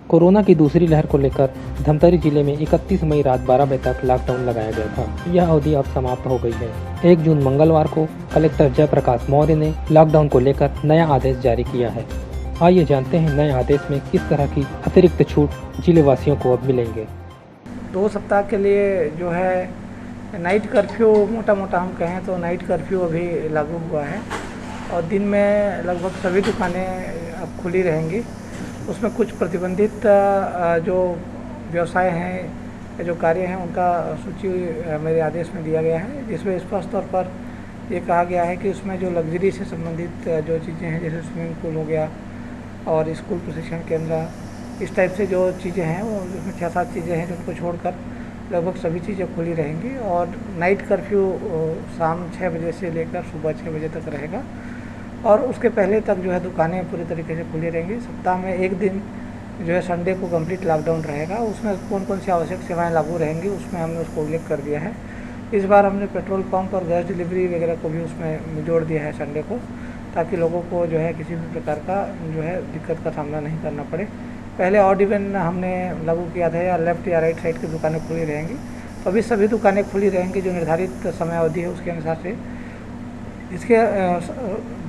Corona की दूसरी लहर को लेकर धमतरी जिले में 31 मई रात 12 बजे तक लॉकडाउन लगाया गया था। यह अवधि अब समाप्त हो गई है। 1 जून मंगलवार को कलेक्टर जयप्रकाश मौर्य ने लॉकडाउन को लेकर नया आदेश जारी किया है। आइए जानते हैं नए आदेश में किस तरह की अतिरिक्त छूट जिले वासियों को अब मिलेंगे। 2 सप्ताह के लिए जो है नाइट कर्फ्यू, मोटा मोटा हम कहें तो नाइट कर्फ्यू अभी लागू हुआ है और दिन में लगभग सभी दुकानें अब खुली रहेंगी। उसमें कुछ प्रतिबंधित जो व्यवसाय हैं या जो कार्य हैं उनका सूची मेरे आदेश में दिया गया है, जिसमें स्पष्ट तौर पर ये कहा गया है कि उसमें जो लग्जरी से संबंधित जो चीज़ें हैं, जैसे स्विमिंग पूल हो गया और स्कूल प्रशिक्षण केंद्र, इस टाइप से जो चीज़ें हैं वो उसमें 6-7 चीज़ें हैं जिनको छोड़कर लगभग सभी चीज़ें खुली रहेंगी। और नाइट कर्फ्यू शाम 6 बजे से लेकर सुबह 6 बजे तक रहेगा और उसके पहले तक जो है दुकानें पूरी तरीके से खुली रहेंगी। सप्ताह में 1 दिन जो है संडे को कंप्लीट लॉकडाउन रहेगा। उसमें कौन कौन सी आवश्यक सेवाएं लागू रहेंगी उसमें हमने उसको उल्लेख कर दिया है। इस बार हमने पेट्रोल पंप और गैस डिलीवरी वगैरह को भी उसमें जोड़ दिया है संडे को, ताकि लोगों को जो है किसी भी प्रकार का जो है दिक्कत का सामना नहीं करना पड़े। पहले ऑड इवन हमने लागू किया था, या लेफ़्ट या राइट साइड की दुकानें खुली रहेंगी, तो अभी सभी दुकानें खुली रहेंगी जो निर्धारित समय अवधि है उसके अनुसार से। इसके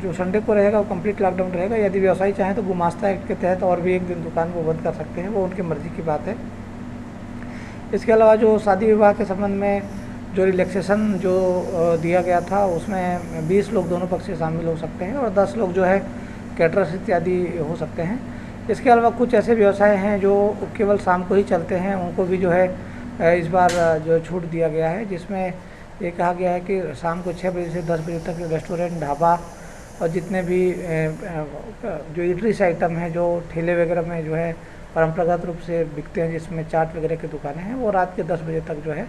जो संडे को रहेगा वो कंप्लीट लॉकडाउन रहेगा। यदि व्यवसायी चाहें तो गुमास्ता एक्ट के तहत और भी 1 दिन दुकान वो बंद कर सकते हैं, वो उनकी मर्ज़ी की बात है। इसके अलावा जो शादी विवाह के संबंध में जो रिलैक्सेशन जो दिया गया था उसमें 20 लोग दोनों पक्ष से शामिल हो सकते हैं और 10 लोग जो है कैटरर्स इत्यादि हो सकते हैं। इसके अलावा कुछ ऐसे व्यवसाय हैं जो केवल शाम को ही चलते हैं, उनको भी जो है इस बार जो छूट दिया गया है, जिसमें ये कहा गया है कि शाम को 6 बजे से 10 बजे तक रेस्टोरेंट, ढाबा और जितने भी जो ईटरीज आइटम हैं जो ठेले वगैरह में जो है परंपरागत रूप से बिकते हैं, जिसमें चाट वगैरह की दुकानें हैं, वो रात के 10 बजे तक जो है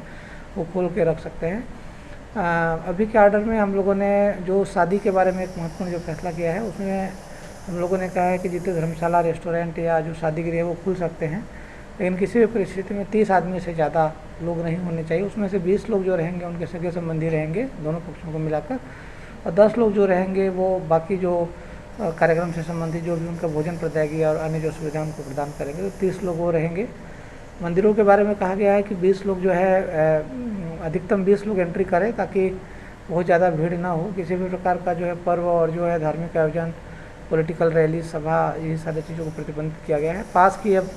वो खोल के रख सकते हैं। अभी के ऑर्डर में हम लोगों ने जो शादी के बारे में एक महत्वपूर्ण जो फैसला किया है उसमें हम लोगों ने कहा है कि जितने धर्मशाला, रेस्टोरेंट या जो शादीगृह है वो खुल सकते हैं, लेकिन किसी भी परिस्थिति में 30 आदमी से ज़्यादा लोग नहीं होने चाहिए। उसमें से 20 लोग जो रहेंगे उनके सगे संबंधी रहेंगे दोनों पक्षों को मिलाकर, और 10 लोग जो रहेंगे वो बाकी जो कार्यक्रम से संबंधित जो भी उनका भोजन प्रदायगी और अन्य जो सुविधा उनको प्रदान करेंगे, तो 30 लोग वो रहेंगे। मंदिरों के बारे में कहा गया है कि 20 लोग जो है अधिकतम 20 लोग एंट्री करें, ताकि बहुत ज़्यादा भीड़ ना हो। किसी भी प्रकार का जो है पर्व और जो है धार्मिक आयोजन, पॉलिटिकल रैली, सभा, ये सारी चीज़ों को प्रतिबंधित किया गया है। पास की अब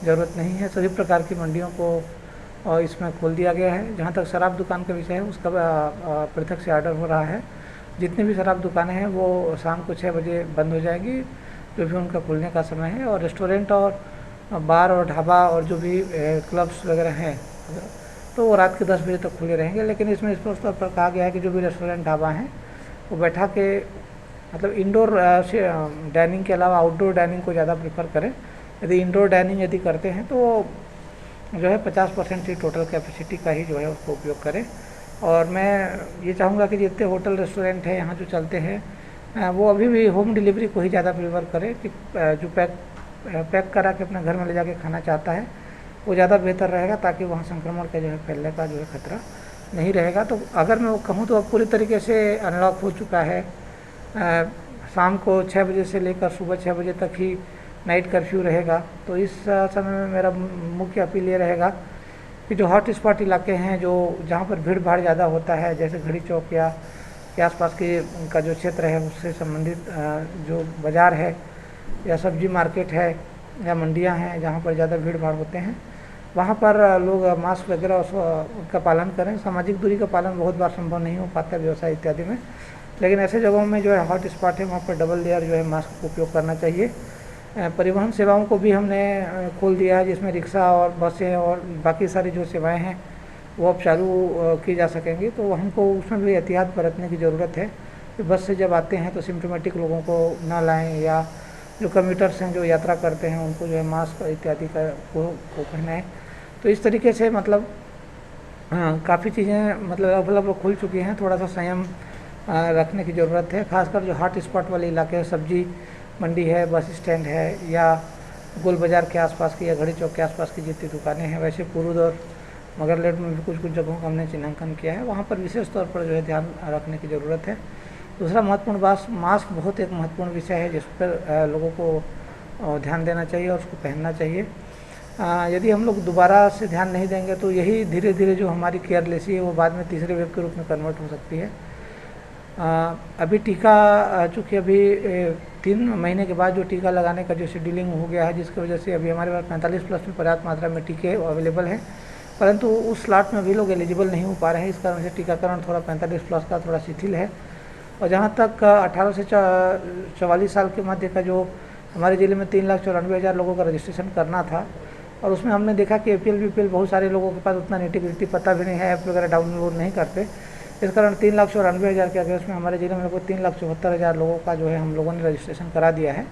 ज़रूरत नहीं है। सभी प्रकार की मंडियों को इसमें खोल दिया गया है। जहाँ तक शराब दुकान का विषय है उसका पृथक से ऑर्डर हो रहा है। जितनी भी शराब दुकानें हैं वो शाम को 6 बजे बंद हो जाएगी, जो भी उनका खुलने का समय है। और रेस्टोरेंट और बार और ढाबा और जो भी क्लब्स वगैरह हैं तो वो रात के 10 बजे तक खुले रहेंगे। लेकिन इसमें स्पष्ट तौर पर कहा गया है कि जो भी रेस्टोरेंट, ढाबा हैं वो बैठा के मतलब इंडोर डाइनिंग के अलावा आउटडोर डाइनिंग को ज़्यादा प्रेफर करें। यदि इंडोर डाइनिंग यदि करते हैं तो जो है 50% से टोटल कैपेसिटी का ही जो है उसको उपयोग करें। और मैं ये चाहूँगा कि जितने होटल, रेस्टोरेंट हैं यहाँ जो चलते हैं वो अभी भी होम डिलीवरी को ही ज़्यादा प्रेफर करें, कि जो पैक करा के अपने घर में ले जाके खाना चाहता है वो ज़्यादा बेहतर रहेगा, ताकि वहाँ संक्रमण का जो है फैलने का जो है खतरा नहीं रहेगा। तो अगर मैं वो कहूँ तो अब पूरी तरीके से अनलॉक हो चुका है। शाम को 6 बजे से लेकर सुबह 6 बजे तक ही नाइट कर्फ्यू रहेगा। तो इस समय में मेरा मुख्य अपील ये रहेगा कि जो हॉट स्पॉट इलाके हैं, जो जहाँ पर भीड़ भाड़ ज़्यादा होता है, जैसे घड़ी चौक या के आसपास के उनका जो क्षेत्र है उससे संबंधित जो बाज़ार है या सब्जी मार्केट है या मंडियाँ हैं जहाँ पर ज़्यादा भीड़ भाड़ होते हैं, वहाँ पर लोग मास्क वगैरह उसका पालन करें। सामाजिक दूरी का पालन बहुत बार संभव नहीं हो पाता व्यवसाय इत्यादि में, लेकिन ऐसे जगहों में जो है हॉट स्पॉट है वहाँ पर डबल लेयर जो है मास्क का उपयोग करना चाहिए। परिवहन सेवाओं को भी हमने खोल दिया है, जिसमें रिक्शा और बसें और बाकी सारी जो सेवाएं हैं वो अब चालू की जा सकेंगी। तो हमको उसमें भी एहतियात बरतने की ज़रूरत है कि बस से जब आते हैं तो सिम्टोमेटिक लोगों को ना लाएं, या जो कम्यूटर्स हैं जो यात्रा करते हैं उनको जो है मास्क इत्यादि को पहनाएं। तो इस तरीके से मतलब काफ़ी चीज़ें मतलब अवेलेबल खुल चुकी हैं। थोड़ा सा संयम रखने की ज़रूरत है, खासकर जो हॉट स्पॉट वाले इलाके हैं, सब्जी मंडी है, बस स्टैंड है, या गोल बाज़ार के आसपास की या घड़ी चौक के आसपास की जितनी दुकानें हैं। वैसे पुरुद और मगरलेट में भी कुछ जगहों का हमने चिन्हांकन किया है, वहाँ पर विशेष तौर पर जो है ध्यान रखने की ज़रूरत है। दूसरा महत्वपूर्ण बात, मास्क बहुत एक महत्वपूर्ण विषय है जिस पर लोगों को ध्यान देना चाहिए और उसको पहनना चाहिए। यदि हम लोग दोबारा से ध्यान नहीं देंगे तो यही धीरे धीरे जो हमारी केयरलेसी है वो बाद में तीसरे वेव के रूप में कन्वर्ट हो सकती है। अभी टीका चूँकि अभी 3 महीने के बाद जो टीका लगाने का जो शेड्यूलिंग हो गया है, जिसकी वजह से अभी हमारे पास 45+ में पर्याप्त मात्रा में टीके अवेलेबल हैं, परंतु उस स्लॉट में भी लोग एलिजिबल नहीं हो पा रहे हैं। इस कारण से टीकाकरण थोड़ा 45+ का थोड़ा शिथिल है। और जहाँ तक 18 से 44 साल के मध्य का जो हमारे ज़िले में 3,94,000 लोगों का रजिस्ट्रेशन करना था, और उसमें हमने देखा कि APL BPL बहुत सारे लोगों के पास उतना निटी-ग्रिटी पता भी नहीं है, ऐप वगैरह डाउनलोड नहीं करते। इस कारण 3,94,000 के अगेंस्ट में हमारे ज़िले में लगभग 3,74,000 लोगों का जो है हम लोगों ने रजिस्ट्रेशन करा दिया है।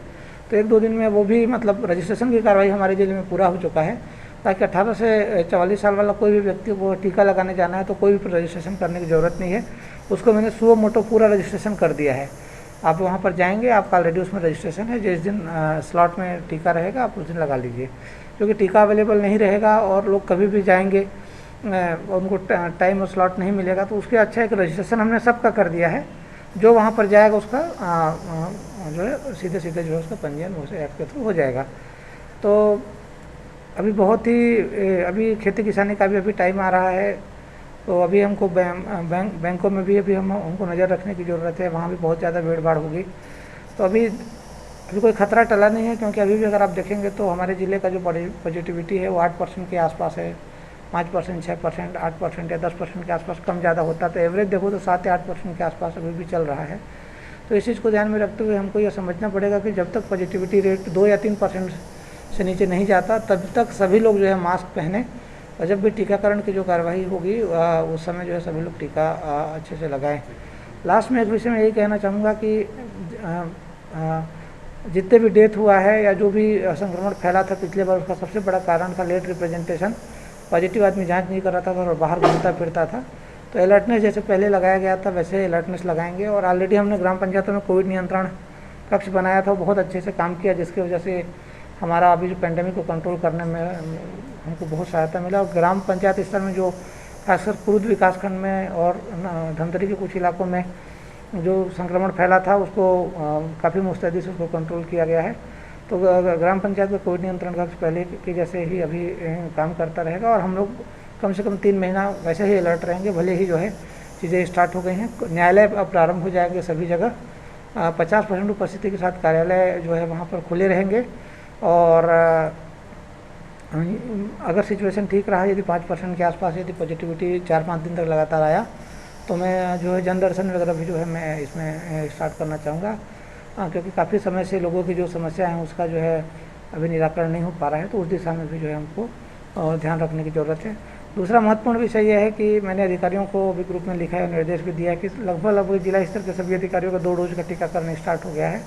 तो 1-2 दिन में वो भी मतलब रजिस्ट्रेशन की कार्रवाई हमारे ज़िले में पूरा हो चुका है, ताकि 18 से 44 साल वाला कोई भी व्यक्ति को टीका लगाने जाना है तो कोई भी रजिस्ट्रेशन करने की ज़रूरत नहीं है। उसको मैंने सुओ मोटो पूरा रजिस्ट्रेशन कर दिया है। आप वहाँ पर जाएंगे, आपका ऑलरेडी उसमें रजिस्ट्रेशन है। जिस दिन स्लॉट में टीका रहेगा आप उस दिन लगा लीजिए, क्योंकि टीका अवेलेबल नहीं रहेगा और लोग कभी भी जाएंगे, उनको टाइम और स्लॉट नहीं मिलेगा, तो उसके अच्छा एक रजिस्ट्रेशन हमने सबका कर दिया है। जो वहाँ पर जाएगा उसका जो है सीधे सीधे जो है उसका पंजीयन उस ऐप के थ्रू हो जाएगा। तो अभी बहुत ही अभी खेती किसानी का भी अभी टाइम आ रहा है, तो अभी हमको बैंकों में भी अभी हमको नज़र रखने की ज़रूरत है। वहाँ भी बहुत ज़्यादा भीड़ भाड़ होगी। तो अभी कोई खतरा टला नहीं है, क्योंकि अभी भी अगर आप देखेंगे तो हमारे ज़िले का जो पॉजिटिविटी है वो 8% के आसपास है। 5%, 6%, 8% या 10% के आसपास कम ज़्यादा होता, तो एवरेज देखो तो 7 या 8% के आसपास अभी भी चल रहा है। तो इस चीज़ को ध्यान में रखते हुए हमको यह समझना पड़ेगा कि जब तक पॉजिटिविटी रेट 2 या 3% से नीचे नहीं जाता, तब तक सभी लोग जो है मास्क पहने, और जब भी टीकाकरण की जो कार्रवाई होगी उस समय जो है सभी लोग टीका अच्छे से लगाएं। लास्ट में एक विषय में यही कहना चाहूँगा कि जितने भी डेथ हुआ है या जो भी संक्रमण फैला था पिछले बार, उसका सबसे बड़ा कारण था लेट रिप्रेजेंटेशन। पॉजिटिव आदमी जांच नहीं कर रहा था और बाहर घूमता फिरता था। तो अलर्टनेस जैसे पहले लगाया गया था वैसे अलर्टनेस लगाएंगे। और ऑलरेडी हमने ग्राम पंचायतों में कोविड नियंत्रण कक्ष बनाया था, बहुत अच्छे से काम किया, जिसकी वजह से हमारा अभी जो पेंडेमिक को कंट्रोल करने में हमको बहुत सहायता मिला। और ग्राम पंचायत स्तर में जो खासकर कुरुद विकासखंड में और धमतरी के कुछ इलाकों में जो संक्रमण फैला था उसको काफ़ी मुस्तैदी से उसको कंट्रोल किया गया है। तो ग्राम पंचायत में कोविड नियंत्रण कक्ष पहले के जैसे ही अभी काम करता रहेगा, और हम लोग कम से कम 3 महीना वैसे ही अलर्ट रहेंगे। भले ही जो है चीज़ें स्टार्ट हो गई हैं, न्यायालय अब प्रारंभ हो जाएंगे सभी जगह। 50% उपस्थिति के साथ कार्यालय जो है वहाँ पर खुले रहेंगे। और अगर सिचुएशन ठीक रहा, यदि 5% के आसपास यदि पॉजिटिविटी 4-5 दिन तक लगातार आया, तो मैं जो है जन दर्शन वगैरह भी जो है मैं इसमें स्टार्ट करना चाहूँगा, क्योंकि काफ़ी समय से लोगों की जो समस्या है उसका जो है अभी निराकरण नहीं हो पा रहा है। तो उस दिशा में भी जो है हमको ध्यान रखने की ज़रूरत है। दूसरा महत्वपूर्ण विषय यह है कि मैंने अधिकारियों को भी ग्रुप में लिखा है और निर्देश भी दिया है कि लगभग जिला स्तर के सभी अधिकारियों का 2 डोज का टीकाकरण स्टार्ट हो गया है।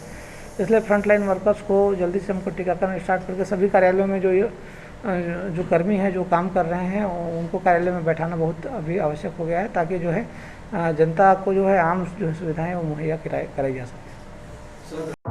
इसलिए फ्रंटलाइन वर्कर्स को जल्दी से हमको टीकाकरण स्टार्ट करके सभी कार्यालयों में जो कर्मी हैं जो काम कर रहे हैं उनको कार्यालय में बैठाना बहुत अभी आवश्यक हो गया है, ताकि जो है जनता को जो है आम जो सुविधाएँ वो मुहैया कराई जा सके।